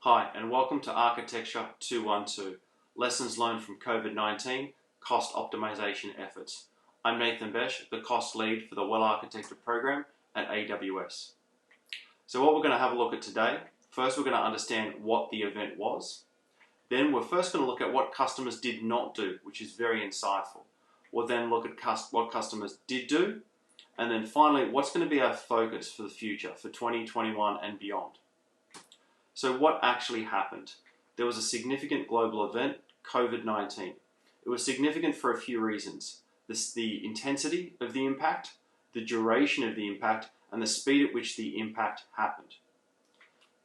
Hi, and welcome to Architecture 212, Lessons Learned from COVID-19, Cost Optimization Efforts. I'm Nathan Besh, the Cost Lead for the Well-Architected program at AWS. So what we're going to have a look at today, first we're going to understand what the event was. Then we're first going to look at what customers did not do, which is very insightful. We'll then look at what customers did do, and then finally, what's going to be our focus for the future, for 2021 and beyond. So what actually happened? There was a significant global event, COVID-19. It was significant for a few reasons. The intensity of the impact, the duration of the impact, and the speed at which the impact happened.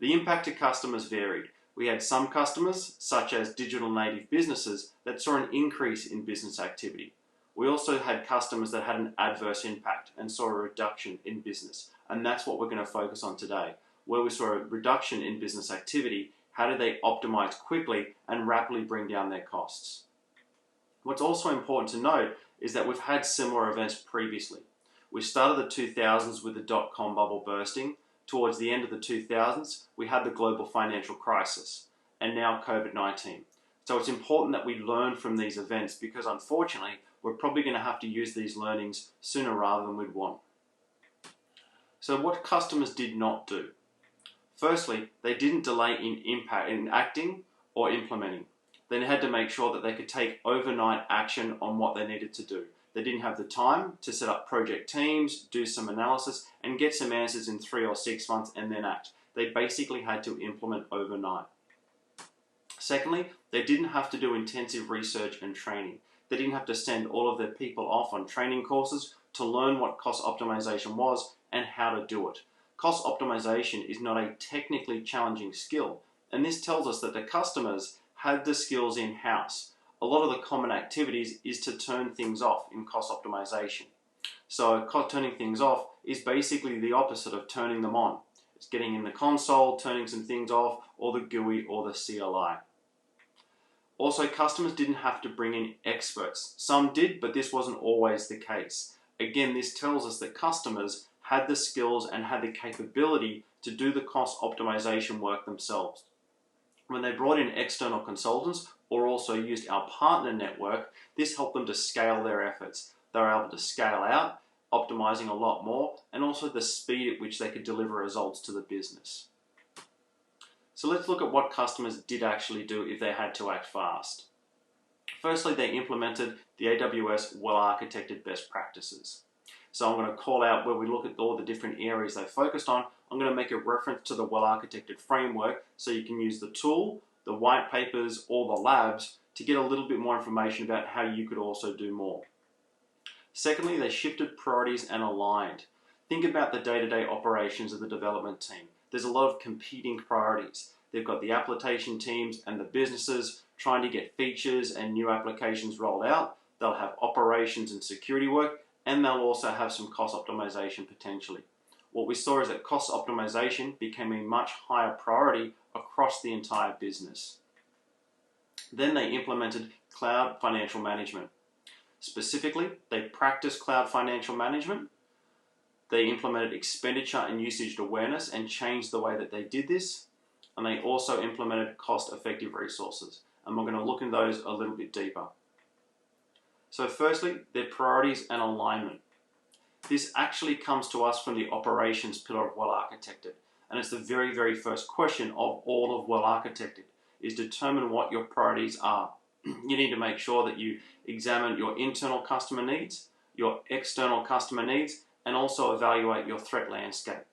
The impact to customers varied. We had some customers, such as digital native businesses, that saw an increase in business activity. We also had customers that had an adverse impact and saw a reduction in business. And that's what we're going to focus on today. Where we saw a reduction in business activity, how did they optimize quickly and rapidly bring down their costs? What's also important to note is that we've had similar events previously. We started the 2000s with the dot-com bubble bursting. Towards the end of the 2000s, we had the global financial crisis, and now COVID-19. So it's important that we learn from these events because unfortunately, we're probably going to have to use these learnings sooner rather than we'd want. So what customers did not do? Firstly, they didn't delay in acting or implementing. They had to make sure that they could take overnight action on what they needed to do. They didn't have the time to set up project teams, do some analysis, and get some answers in 3 or 6 months and then act. They basically had to implement overnight. Secondly, they didn't have to do intensive research and training. They didn't have to send all of their people off on training courses to learn what cost optimization was and how to do it. Cost optimization is not a technically challenging skill, and this tells us that the customers had the skills in-house. A lot of the common activities is to turn things off in cost optimization. So turning things off is basically the opposite of turning them on. It's getting in the console, turning some things off, or the GUI or the CLI. Also, customers didn't have to bring in experts. Some did, but this wasn't always the case. Again, this tells us that customers had the skills and had the capability to do the cost optimization work themselves. When they brought in external consultants or also used our partner network, this helped them to scale their efforts. They were able to scale out, optimizing a lot more, and also the speed at which they could deliver results to the business. So let's look at what customers did actually do if they had to act fast. Firstly, they implemented the AWS Well-Architected best practices. So I'm going to call out where we look at all the different areas they focused on. I'm going to make a reference to the well-architected framework so you can use the tool, the white papers, or the labs to get a little bit more information about how you could also do more. Secondly, they shifted priorities and aligned. Think about the day-to-day operations of the development team. There's a lot of competing priorities. They've got the application teams and the businesses trying to get features and new applications rolled out. They'll have operations and security work, and they'll also have some cost optimization potentially. What we saw is that cost optimization became a much higher priority across the entire business. Then they implemented cloud financial management. Specifically, they practiced cloud financial management. They implemented expenditure and usage awareness and changed the way that they did this. And they also implemented cost-effective resources. And we're going to look in those a little bit deeper. So firstly, their priorities and alignment. This actually comes to us from the operations pillar of Well-Architected. And it's the very, very first question of all of Well-Architected, is determine what your priorities are. You need to make sure that you examine your internal customer needs, your external customer needs, and also evaluate your threat landscape.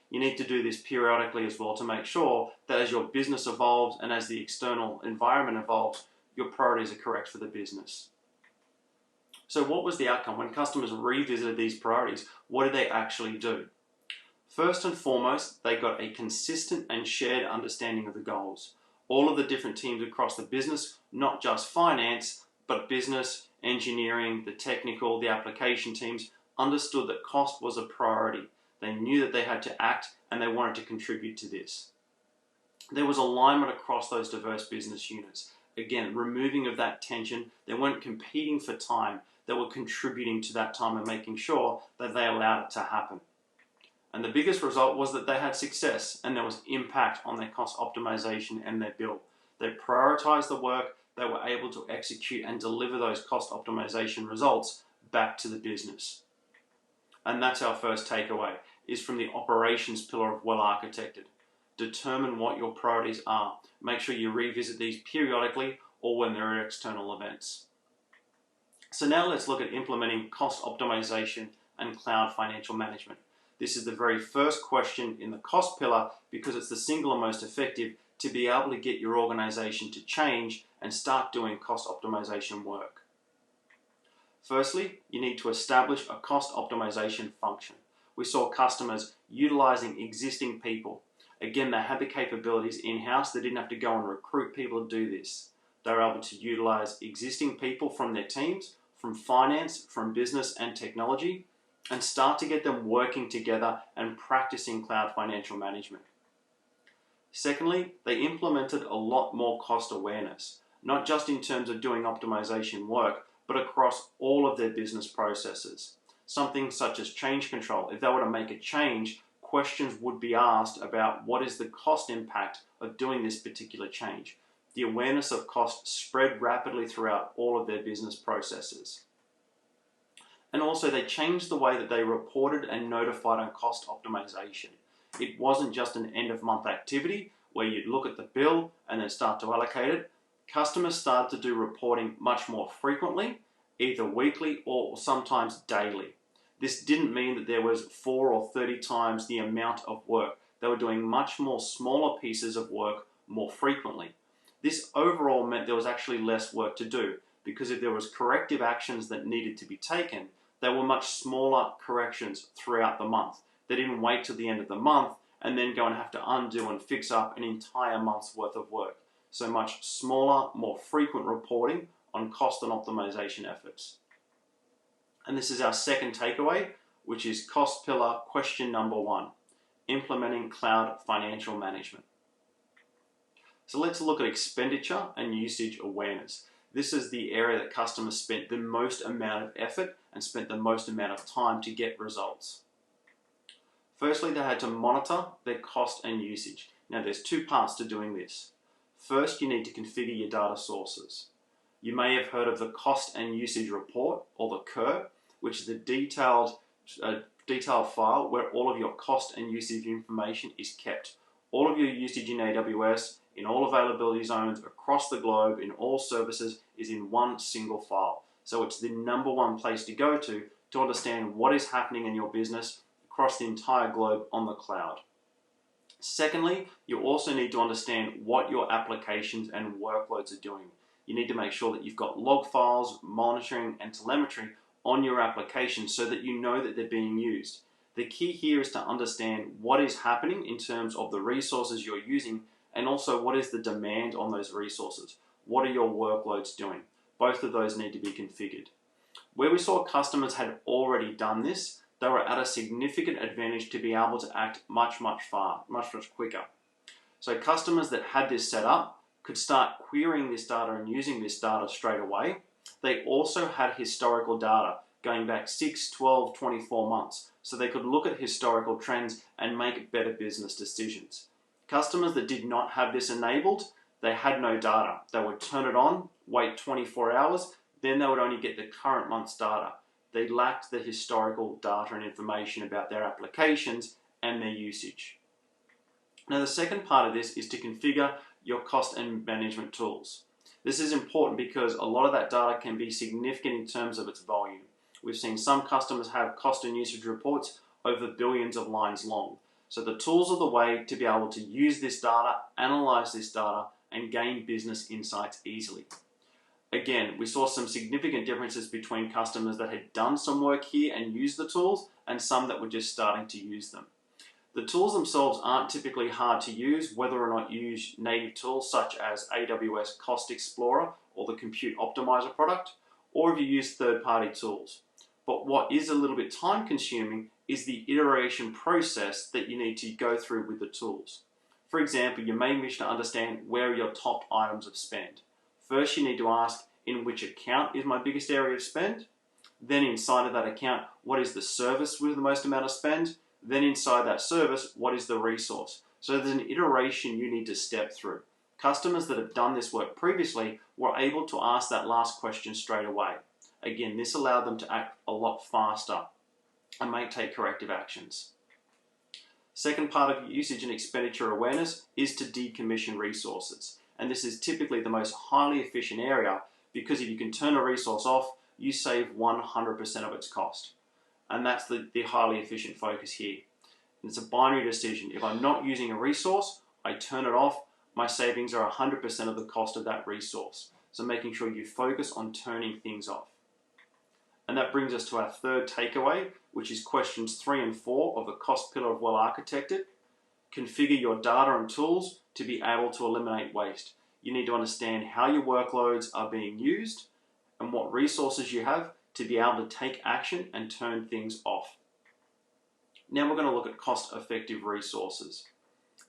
You need to do this periodically as well to make sure that as your business evolves and as the external environment evolves, your priorities are correct for the business. So what was the outcome? When customers revisited these priorities, what did they actually do? First and foremost, they got a consistent and shared understanding of the goals. All of the different teams across the business, not just finance, but business, engineering, the technical, the application teams, understood that cost was a priority. They knew that they had to act and they wanted to contribute to this. There was alignment across those diverse business units. Again, removing of that tension. They weren't competing for time. They were contributing to that time and making sure that they allowed it to happen. And the biggest result was that they had success and there was impact on their cost optimization and their bill. They prioritized the work, they were able to execute and deliver those cost optimization results back to the business. And that's our first takeaway, is from the operations pillar of Well-Architected. Determine what your priorities are. Make sure you revisit these periodically or when there are external events. So now let's look at implementing cost optimization and cloud financial management. This is the very first question in the cost pillar because it's the single most effective to be able to get your organization to change and start doing cost optimization work. Firstly, you need to establish a cost optimization function. We saw customers utilizing existing people. Again, they had the capabilities in-house. They didn't have to go and recruit people to do this. They were able to utilize existing people from their teams, from finance, from business and technology, and start to get them working together and practicing cloud financial management. Secondly, they implemented a lot more cost awareness, not just in terms of doing optimization work, but across all of their business processes. Something such as change control. If they were to make a change, questions would be asked about what is the cost impact of doing this particular change. The awareness of cost spread rapidly throughout all of their business processes. And also they changed the way that they reported and notified on cost optimization. It wasn't just an end of month activity where you'd look at the bill and then start to allocate it. Customers started to do reporting much more frequently, either weekly or sometimes daily. This didn't mean that there was 4 or 30 times the amount of work. They were doing much more smaller pieces of work more frequently. This overall meant there was actually less work to do because if there was corrective actions that needed to be taken, they were much smaller corrections throughout the month. They didn't wait till the end of the month and then go and have to undo and fix up an entire month's worth of work. So much smaller, more frequent reporting on cost and optimization efforts. And this is our second takeaway, which is cost pillar question number 1, implementing cloud financial management. So let's look at expenditure and usage awareness. This is the area that customers spent the most amount of effort and spent the most amount of time to get results. Firstly, they had to monitor their cost and usage. Now there's 2 parts to doing this. First, you need to configure your data sources. You may have heard of the cost and usage report, or the CUR, which is the detailed file where all of your cost and usage information is kept. All of your usage in AWS, in all availability zones, across the globe, in all services, is in one single file. So it's the number 1 place to go to understand what is happening in your business across the entire globe on the cloud. Secondly, you also need to understand what your applications and workloads are doing. You need to make sure that you've got log files, monitoring, and telemetry on your application so that you know that they're being used. The key here is to understand what is happening in terms of the resources you're using and also what is the demand on those resources. What are your workloads doing? Both of those need to be configured. Where we saw customers had already done this, they were at a significant advantage to be able to act much quicker. So customers that had this set up could start querying this data and using this data straight away. They also had historical data going back 6, 12, 24 months. So they could look at historical trends and make better business decisions. Customers that did not have this enabled, they had no data. They would turn it on, wait 24 hours, then they would only get the current month's data. They lacked the historical data and information about their applications and their usage. Now the second part of this is to configure your cost and management tools. This is important because a lot of that data can be significant in terms of its volume. We've seen some customers have cost and usage reports over billions of lines long. So the tools are the way to be able to use this data, analyze this data, and gain business insights easily. Again, we saw some significant differences between customers that had done some work here and used the tools and some that were just starting to use them. The tools themselves aren't typically hard to use, whether or not you use native tools such as AWS Cost Explorer or the Compute Optimizer product, or if you use third-party tools. But what is a little bit time-consuming is the iteration process that you need to go through with the tools. For example, you may wish to understand where are your top items of spend. First, you need to ask, in which account is my biggest area of spend? Then inside of that account, what is the service with the most amount of spend? Then inside that service, what is the resource? So there's an iteration you need to step through. Customers that have done this work previously were able to ask that last question straight away. Again, this allowed them to act a lot faster and may take corrective actions. Second part of usage and expenditure awareness is to decommission resources. And this is typically the most highly efficient area, because if you can turn a resource off, you save 100% of its cost. And that's the highly efficient focus here. And it's a binary decision. If I'm not using a resource, I turn it off, my savings are 100% of the cost of that resource. So making sure you focus on turning things off. And that brings us to our third takeaway, which is questions 3 and 4 of the cost pillar of Well-Architected. Configure your data and tools to be able to eliminate waste. You need to understand how your workloads are being used and what resources you have to be able to take action and turn things off. Now we're going to look at cost-effective resources.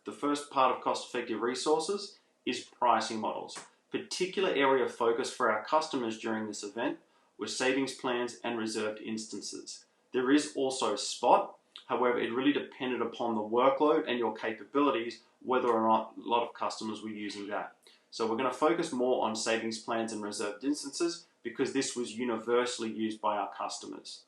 The first part of cost-effective resources is pricing models. Particular area of focus for our customers during this event were savings plans and reserved instances. There is also spot, however, it really depended upon the workload and your capabilities whether or not a lot of customers were using that. So we're going to focus more on savings plans and reserved instances because this was universally used by our customers.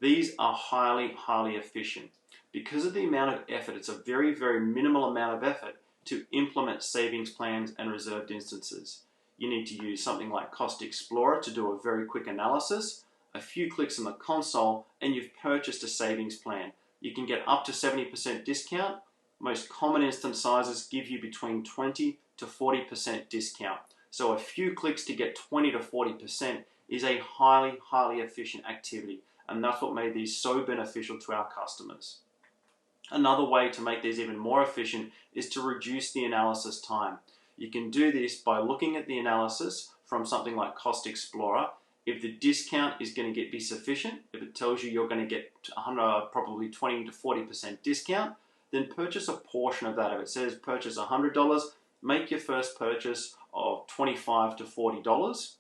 These are highly efficient. Because of the amount of effort, it's a very minimal amount of effort to implement savings plans and reserved instances. You need to use something like Cost Explorer to do a very quick analysis, a few clicks in the console, and you've purchased a savings plan. You can get up to 70% discount. Most common instance sizes give you between 20 to 40% discount. So a few clicks to get 20 to 40% is a highly efficient activity, and that's what made these so beneficial to our customers. Another way to make these even more efficient is to reduce the analysis time. You can do this by looking at the analysis from something like Cost Explorer. If the discount is going to be sufficient, if it tells you you're going to get probably 20 to 40% discount, then purchase a portion of that. If it says purchase $100, make your first purchase of $25 to $40,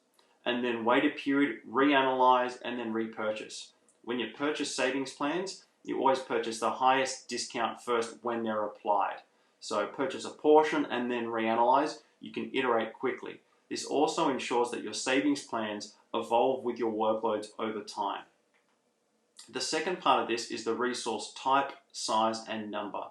and then wait a period, reanalyze, and then repurchase. When you purchase savings plans, you always purchase the highest discount first when they're applied. So purchase a portion and then reanalyze. You can iterate quickly. This also ensures that your savings plans evolve with your workloads over time. The second part of this is the resource type, size, and number.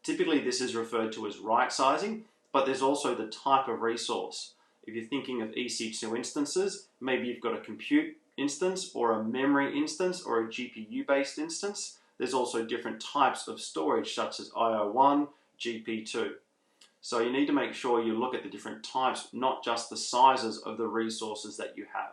Typically this is referred to as right sizing, but there's also the type of resource. If you're thinking of EC2 instances, maybe you've got a compute instance or a memory instance or a GPU-based instance. There's also different types of storage such as IO1, GP2. So you need to make sure you look at the different types, not just the sizes of the resources that you have.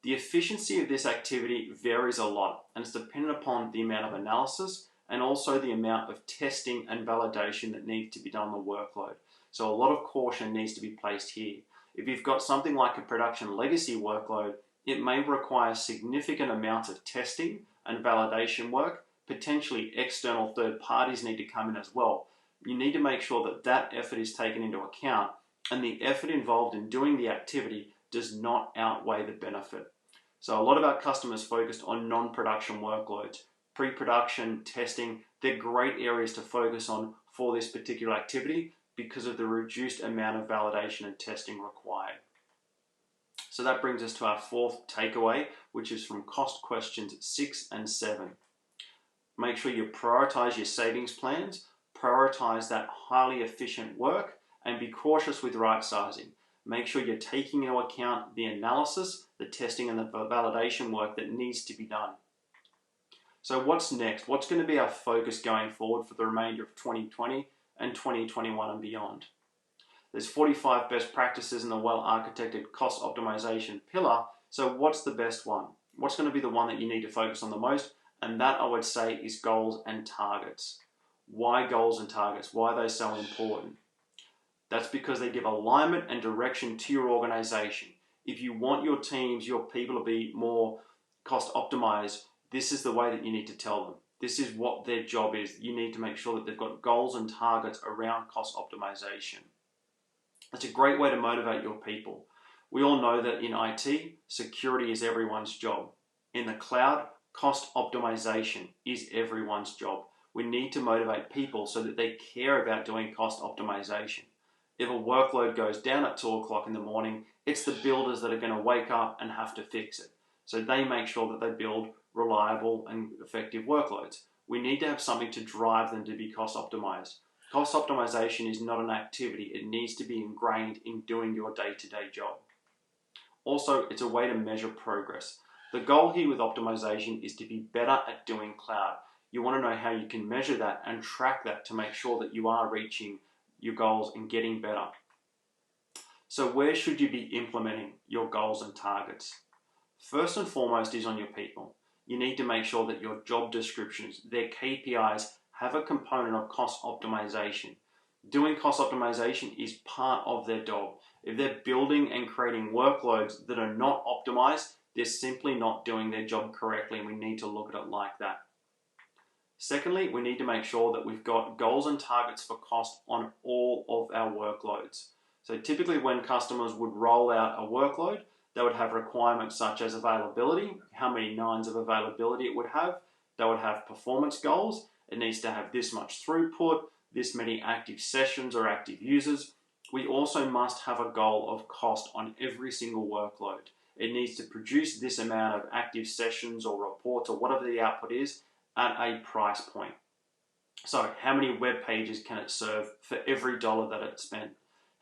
The efficiency of this activity varies a lot, and it's dependent upon the amount of analysis and also the amount of testing and validation that needs to be done on the workload. So a lot of caution needs to be placed here. If you've got something like a production legacy workload, it may require significant amounts of testing and validation work. Potentially external third parties need to come in as well. You need to make sure that that effort is taken into account and the effort involved in doing the activity does not outweigh the benefit. So a lot of our customers focused on non-production workloads. Pre-production, testing, they're great areas to focus on for this particular activity because of the reduced amount of validation and testing required. So that brings us to our fourth takeaway, which is from cost questions 6 and 7. Make sure you prioritize your savings plans, prioritize that highly efficient work, and be cautious with right sizing. Make sure you're taking into account the analysis, the testing, and the validation work that needs to be done. So what's next? What's going to be our focus going forward for the remainder of 2020 and 2021 and beyond? There's 45 best practices in the Well-Architected Cost Optimization pillar. So what's the best one? What's going to be the one that you need to focus on the most? And that, I would say, is goals and targets. Why goals and targets? Why are they so important? That's because they give alignment and direction to your organization. If you want your teams, your people to be more cost optimized, this is the way that you need to tell them. This is what their job is. You need to make sure that they've got goals and targets around cost optimization. It's a great way to motivate your people. We all know that in IT, security is everyone's job. In the cloud, Cost optimization is everyone's job. We need to motivate people so that they care about doing cost optimization. If a workload goes down at 2 o'clock in the morning, it's the builders that are going to wake up and have to fix it. So they make sure that they build reliable and effective workloads. We need to have something to drive them to be cost optimized. Cost optimization is not an activity. It needs to be ingrained in doing your day-to-day job. Also, it's a way to measure progress. The goal here with optimization is to be better at doing cloud. You want to know how you can measure that and track that to make sure that you are reaching your goals and getting better. So where should you be implementing your goals and targets? First and foremost is on your people. You need to make sure that your job descriptions, their KPIs, have a component of cost optimization. Doing cost optimization is part of their job. If they're building and creating workloads that are not optimized, they're simply not doing their job correctly, and we need to look at it like that. Secondly, we need to make sure that we've got goals and targets for cost on all of our workloads. So typically when customers would roll out a workload, they would have requirements such as availability, how many nines of availability it would have. They would have performance goals. It needs to have this much throughput, this many active sessions or active users. We also must have a goal of cost on every single workload. It needs to produce this amount of active sessions or reports or whatever the output is at a price point. So how many web pages can it serve for every dollar that it's spent?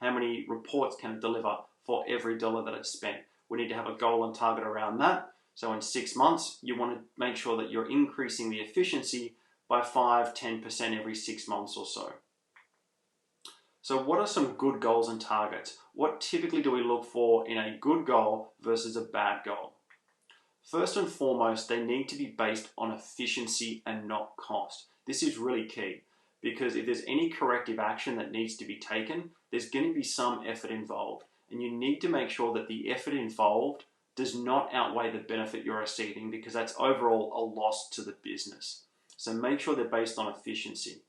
How many reports can it deliver for every dollar that it's spent? We need to have a goal and target around that. So in 6 months, you want to make sure that you're increasing the efficiency by 5-10% every 6 months or so. So what are some good goals and targets? What typically do we look for in a good goal versus a bad goal? First and foremost, they need to be based on efficiency and not cost. This is really key because if there's any corrective action that needs to be taken, there's going to be some effort involved. And you need to make sure that the effort involved does not outweigh the benefit you're receiving because that's overall a loss to the business. So make sure they're based on efficiency.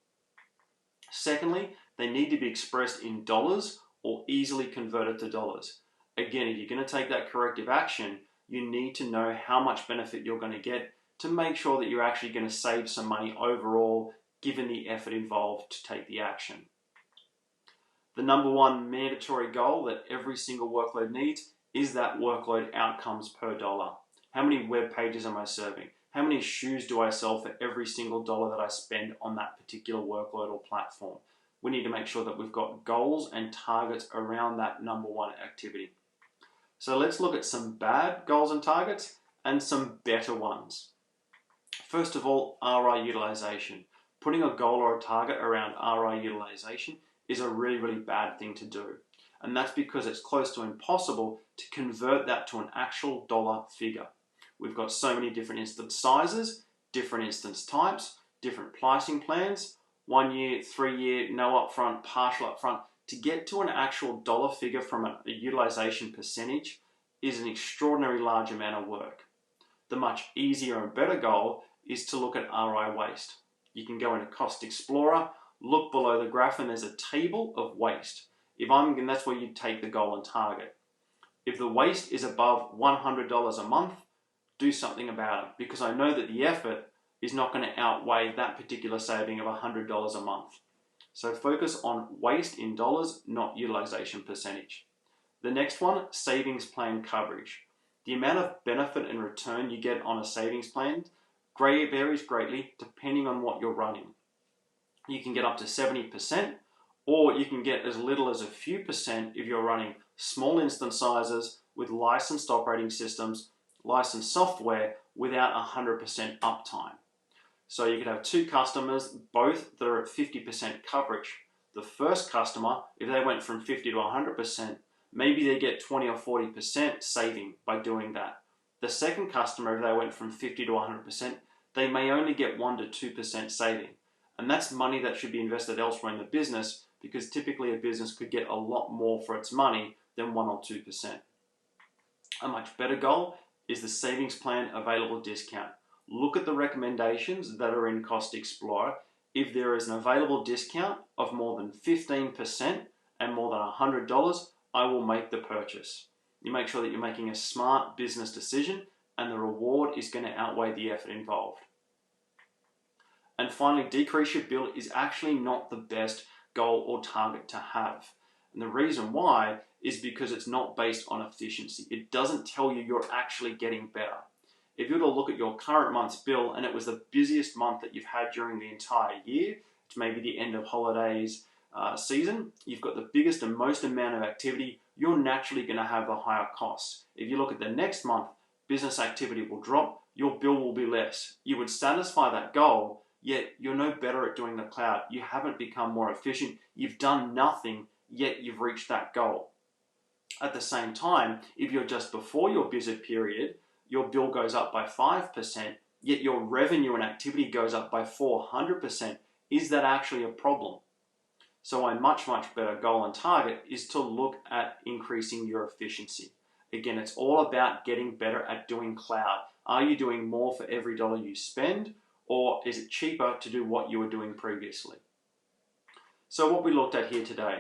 Secondly, they need to be expressed in dollars or easily converted to dollars. Again, if you're going to take that corrective action, you need to know how much benefit you're going to get to make sure that you're actually going to save some money overall, given the effort involved to take the action. The number one mandatory goal that every single workload needs is that workload outcomes per dollar. How many web pages am I serving? How many shoes do I sell for every single dollar that I spend on that particular workload or platform? We need to make sure that we've got goals and targets around that number one activity. So let's look at some bad goals and targets and some better ones. First of all, ROI utilization. Putting a goal or a target around ROI utilization is a really, really bad thing to do. And that's because it's close to impossible to convert that to an actual dollar figure. We've got so many different instance sizes, different instance types, different pricing plans, 1 year, 3 year, no upfront, partial upfront. To get to an actual dollar figure from a utilization percentage is an extraordinarily large amount of work. The much easier and better goal is to look at ROI waste. You can go into Cost Explorer, look below the graph and there's a table of waste. And that's where you take the goal and target. If the waste is above $100 a month, do something about it because I know that the effort is not going to outweigh that particular saving of $100 a month. So focus on waste in dollars, not utilization percentage. The next one, savings plan coverage. The amount of benefit and return you get on a savings plan varies greatly depending on what you're running. You can get up to 70%, or you can get as little as a few percent if you're running small instance sizes with licensed operating systems, licensed software without 100% uptime. So you could have two customers, both that are at 50% coverage. The first customer, if they went from 50 to 100%, maybe they get 20 or 40% saving by doing that. The second customer, if they went from 50 to 100%, they may only get 1 to 2% saving. And that's money that should be invested elsewhere in the business because typically a business could get a lot more for its money than 1 or 2%. A much better goal is the savings plan available discount. Look at the recommendations that are in Cost Explorer. If there is an available discount of more than 15% and more than $100, I will make the purchase. You make sure that you're making a smart business decision and the reward is going to outweigh the effort involved. And finally, decrease your bill is actually not the best goal or target to have. And the reason why is because it's not based on efficiency. It doesn't tell you you're actually getting better. If you were to look at your current month's bill and it was the busiest month that you've had during the entire year, it's maybe the end of holidays season, you've got the biggest and most amount of activity, you're naturally going to have the higher costs. If you look at the next month, business activity will drop, your bill will be less. You would satisfy that goal, yet you're no better at doing the cloud. You haven't become more efficient. You've done nothing, yet you've reached that goal. At the same time, if you're just before your busy period, your bill goes up by 5%, yet your revenue and activity goes up by 400%. Is that actually a problem? So a much better goal and target is to look at increasing your efficiency. Again, it's all about getting better at doing cloud. Are you doing more for every dollar you spend, or is it cheaper to do what you were doing previously? So what we looked at here today.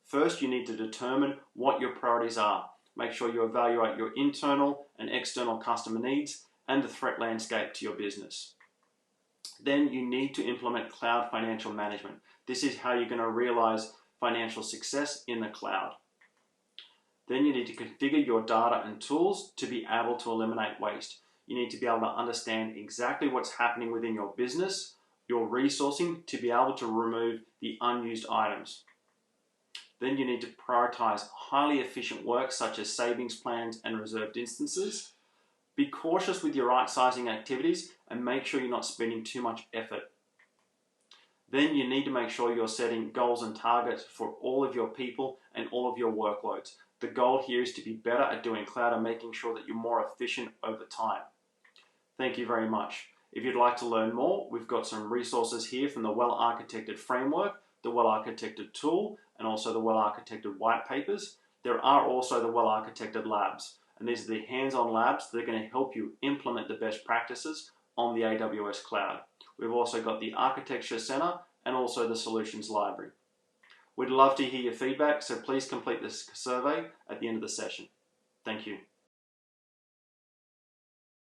First, you need to determine what your priorities are. Make sure you evaluate your internal and external customer needs and the threat landscape to your business. Then you need to implement cloud financial management. This is how you're going to realize financial success in the cloud. Then you need to configure your data and tools to be able to eliminate waste. You need to be able to understand exactly what's happening within your business, your resourcing, to be able to remove the unused items. Then you need to prioritize highly efficient work such as savings plans and reserved instances. Be cautious with your right-sizing activities and make sure you're not spending too much effort. Then you need to make sure you're setting goals and targets for all of your people and all of your workloads. The goal here is to be better at doing cloud and making sure that you're more efficient over time. Thank you very much. If you'd like to learn more, we've got some resources here from the Well-Architected Framework, the Well-Architected Tool, and also the Well-Architected White Papers. There are also the Well-Architected Labs, and these are the hands-on labs that are going to help you implement the best practices on the AWS Cloud. We've also got the Architecture Center and also the Solutions Library. We'd love to hear your feedback, so please complete this survey at the end of the session. Thank you.